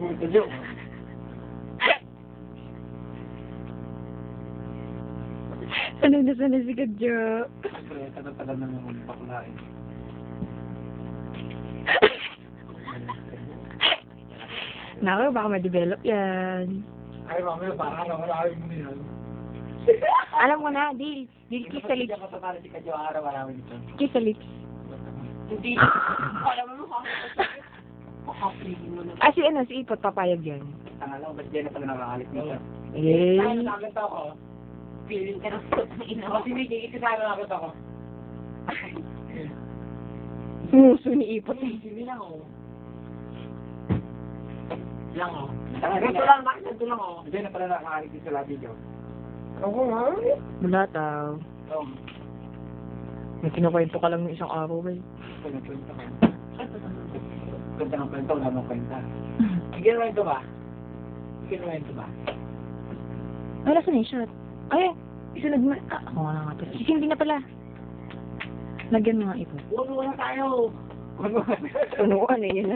Ito, Jo. Sanay na sanay si Kadyo. Siyempre, tagal-tagal na yung bakulain. Naku, baka ma-develop yan. Ay, mamaya, baka araw-araw mo yan. Alam ko na, deal. Deal kiss sa lips. Hindi ka pa si Kadyo araw-araw nito. Kiss sa lips. Hindi. Alam mo, makakapigin mo na. Ah, si ano, si Ipot, papayag yan. Tanga lang, ba't dyan na pala nakakalit nito? Eh. Ay, nakakit ako. Feeling ka ng ina. Kasi hindi, ikasama nakakit ako. Muso ni Ipot. Hindi lang ako. Lang ako. Ito lang, ito lang ako. Dyan na pala nakakalit sa labi ko. Oo nga. Wala tao. Oo. May kinukwento ka lang ng isang araw eh. Kwento ka. Kwento ng kwento, wala mong kwenta. Kinuwento ba? Kinuwento ba? Wala sa shot. Ay, isunod mo. Ah, ako nga nga to. Hindi na pala. Lagyan mo nga Ipot. Wala tayo. Ano, ano yun?